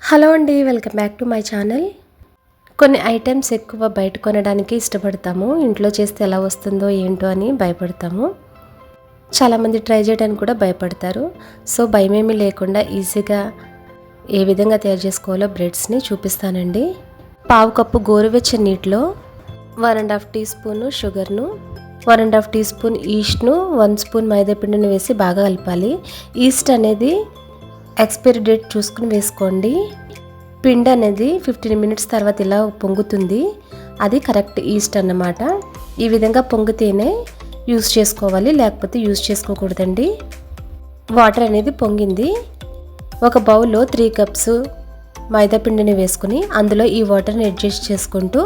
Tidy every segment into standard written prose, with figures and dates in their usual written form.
Hello అండి, welcome back to my channel. కొన్ని items ఎక్కువ బయట కొనడానికి ఇష్టపడతాము. ఇంట్లో చేస్తే ఎలా వస్తుందో ఏంటో అని భయపడతాము. చాలామంది ట్రై చేయడానికి కూడా భయపడతారు. సో భయమేమీ లేకుండా ఈజీగా ఏ విధంగా తయారు చేసుకోవాలో బ్రెడ్స్ని చూపిస్తానండి. పావు కప్పు గోరువెచ్చని నీటిలో 1.5 టీ స్పూన్ షుగర్ను, 1.5 టీ స్పూన్ ఈస్ట్ను, 1 స్పూన్ మైదాపిండిని వేసి బాగా కలపాలి. ఈస్ట్ అనేది ఎక్స్పైరీ డేట్ చూసుకుని వేసుకోండి. పిండి అనేది 15 మినిట్స్ తర్వాత ఇలా పొంగుతుంది. అది కరెక్ట్ ఈస్ట్ అన్నమాట. ఈ విధంగా పొంగితేనే యూస్ చేసుకోవాలి, లేకపోతే యూస్ చేసుకోకూడదండి. వాటర్ అనేది పొంగింది. ఒక బౌల్లో 3 కప్స్ మైదా పిండిని వేసుకుని అందులో ఈ వాటర్ని అడ్జస్ట్ చేసుకుంటూ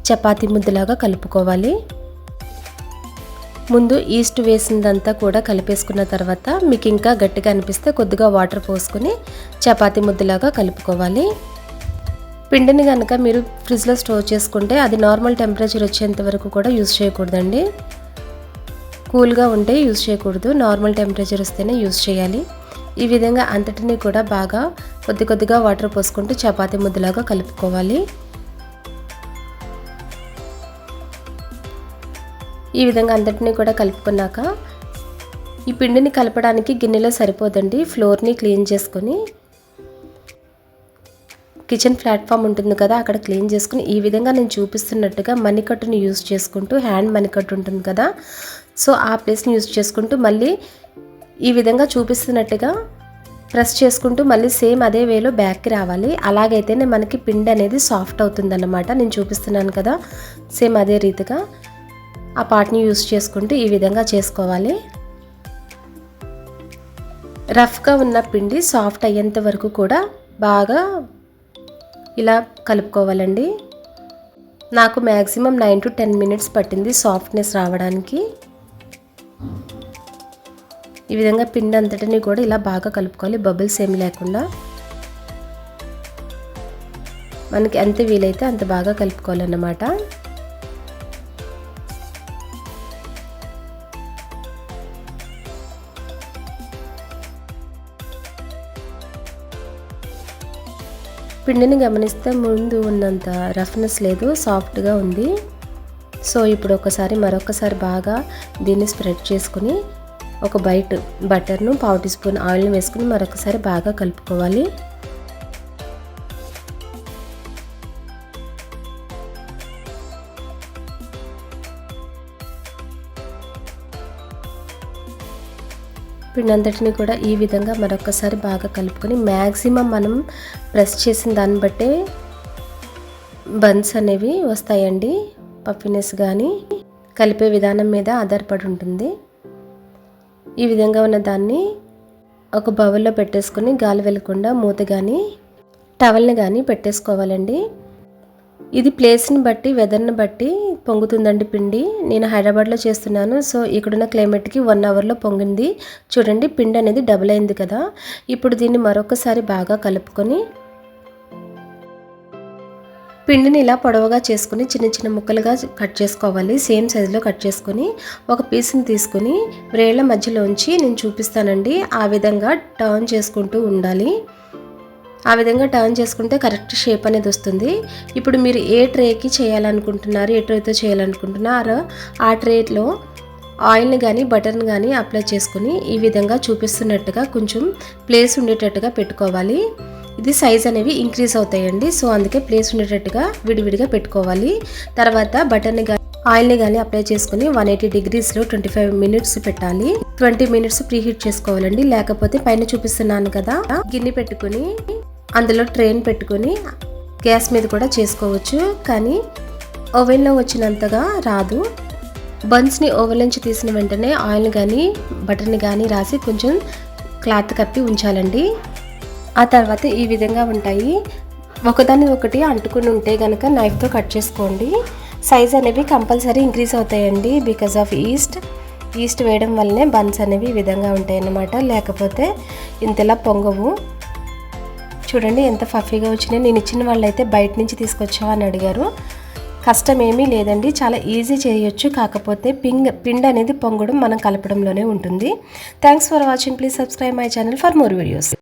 చపాతీ ముద్దలాగా కలుపుకోవాలి. ముందు ఈస్ట్ వేసిందంతా కూడా కలిపేసుకున్న తర్వాత మీకు ఇంకా గట్టిగా అనిపిస్తే కొద్దిగా వాటర్ పోసుకొని చపాతీ ముద్దలాగా కలుపుకోవాలి. పిండిని కనుక మీరు ఫ్రిడ్జ్లో స్టోర్ చేసుకుంటే అది నార్మల్ టెంపరేచర్ వచ్చేంత వరకు కూడా యూజ్ చేయకూడదండి. కూల్గా ఉంటే యూజ్ చేయకూడదు, నార్మల్ టెంపరేచర్ వస్తేనే యూజ్ చేయాలి. ఈ విధంగా అంతటినీ కూడా బాగా కొద్దిగా వాటర్ పోసుకుంటూ చపాతీ ముద్దలాగా కలుపుకోవాలి. ఈ విధంగా అంతటినీ కూడా కలుపుకున్నాక ఈ పిండిని కలపడానికి గిన్నెలో సరిపోదండి. ఫ్లోర్ని క్లీన్ చేసుకొని కిచెన్ ప్లాట్ఫామ్ ఉంటుంది కదా, అక్కడ క్లీన్ చేసుకుని ఈ విధంగా నేను చూపిస్తున్నట్టుగా మణికట్టుని యూజ్ చేసుకుంటూ, హ్యాండ్ మణికట్టు ఉంటుంది కదా, సో ఆ ప్లేస్ని యూజ్ చేసుకుంటూ మళ్ళీ ఈ విధంగా చూపిస్తున్నట్టుగా ప్రెస్ చేసుకుంటూ మళ్ళీ సేమ్ అదే వేలో బ్యాక్కి రావాలి. అలాగైతేనే మనకి పిండి అనేది సాఫ్ట్ అవుతుంది అన్నమాట. నేను చూపిస్తున్నాను కదా, సేమ్ అదే రీతిగా ఆ పార్ట్ని యూస్ చేసుకుంటూ ఈ విధంగా చేసుకోవాలి. రఫ్గా ఉన్న పిండి సాఫ్ట్ అయ్యేంత వరకు కూడా బాగా ఇలా కలుపుకోవాలండి. నాకు మ్యాక్సిమం 9 to 10 మినిట్స్ పట్టింది సాఫ్ట్నెస్ రావడానికి. ఈ విధంగా పిండి అంతటిని కూడా ఇలా బాగా కలుపుకోవాలి, బబుల్స్ ఏమి లేకుండా. మనకి ఎంత వీలైతే అంత బాగా కలుపుకోవాలన్నమాట. పిండిని గమనిస్తే ముందు ఉన్నంత రఫ్నెస్ లేదు, సాఫ్ట్గా ఉంది. సో ఇప్పుడు మరొకసారి బాగా దీన్ని స్ప్రెడ్ చేసుకుని ఒక బైట్ బటర్ను, 1/4 టీ స్పూన్ ఆయిల్ని వేసుకుని మరొకసారి బాగా కలుపుకోవాలి. పిండి అంతటిని కూడా ఈ విధంగా మరొకసారి బాగా కలుపుకొని మ్యాక్సిమం మనం ప్రెస్ చేసిన దాన్ని బట్టే బన్స్ అనేవి వస్తాయండి. పఫీనెస్ కానీ కలిపే విధానం మీద ఆధారపడి ఉంటుంది. ఈ విధంగా ఉన్న దాన్ని ఒక బౌల్లో పెట్టేసుకొని గాలి వెళ్ళకుండా మూత కానీ టవల్ని కానీ పెట్టేసుకోవాలండి. ఇది ప్లేస్ని బట్టి, వెదర్ని బట్టి పొంగుతుందండి పిండి. నేను హైదరాబాద్లో చేస్తున్నాను, సో ఇక్కడున్న క్లైమేట్కి 1 అవర్లో పొంగింది. చూడండి పిండి అనేది డబుల్ అయింది కదా. ఇప్పుడు దీన్ని మరొకసారి బాగా కలుపుకొని పిండిని ఇలా పొడవుగా చేసుకుని చిన్న ముక్కలుగా కట్ చేసుకోవాలి. సేమ్ సైజులో కట్ చేసుకొని ఒక పీస్ని తీసుకుని వ్రేళ్ల మధ్యలోంచి నేను చూపిస్తానండి, ఆ విధంగా టర్న్ చేసుకుంటూ ఉండాలి. ఆ విధంగా టర్న్ చేసుకుంటే కరెక్ట్ షేప్ అనేది వస్తుంది. ఇప్పుడు మీరు ఏ ట్రేకి చేయాలనుకుంటున్నారు, ఏ ట్రేతో చేయాలనుకుంటున్నారో ఆ ట్రేలో ఆయిల్ని కానీ బటర్ని కానీ అప్లై చేసుకుని ఈ విధంగా చూపిస్తున్నట్టుగా కొంచెం ప్లేస్ ఉండేటట్టుగా పెట్టుకోవాలి. ఇది సైజ్ అనేవి ఇంక్రీజ్ అవుతాయండి, సో అందుకే ప్లేస్ ఉండేటట్టుగా విడివిడిగా పెట్టుకోవాలి. తర్వాత బటర్ని కానీ ఆయిల్ని కానీ అప్లై చేసుకుని 180 degreesలో 25 మినిట్స్ పెట్టాలి. 20 మినిట్స్ ప్రీహీట్ చేసుకోవాలండి, లేకపోతే పైన చూపిస్తున్నాను కదా గిన్నె పెట్టుకుని అందులో ట్రైన్ పెట్టుకొని గ్యాస్ మీద కూడా చేసుకోవచ్చు, కానీ ఓవెన్లో వచ్చినంతగా రాదు. బన్స్ని ఓవెన్ నుంచి తీసిన వెంటనే ఆయిల్ని కానీ బటర్ని కానీ రాసి కొంచెం క్లాత్ కప్పి ఉంచాలండి. ఆ తర్వాత ఈ విధంగా ఉంటాయి. ఒకదాని ఒకటి అంటుకుని ఉంటే కనుక నైఫ్తో కట్ చేసుకోండి. సైజ్ అనేవి కంపల్సరీ ఇంక్రీజ్ అవుతాయండి బికాజ్ ఆఫ్ ఈస్ట్ వేయడం వల్లనే బన్స్ అనేవి ఈ విధంగా ఉంటాయి అన్నమాట, లేకపోతే ఇంతలా పొంగవు. చూడండి ఎంత ఫఫీగా వచ్చినాయి. నేను ఇచ్చిన వాళ్ళైతే బయట నుంచి తీసుకొచ్చావా అని అడిగారు. కష్టం ఏమీ లేదండి, చాలా ఈజీ చేయొచ్చు. కాకపోతే పిండి అనేది పొంగడం మనం కలపడంలోనే ఉంటుంది. Thanks for watching. Please subscribe my channel for more videos.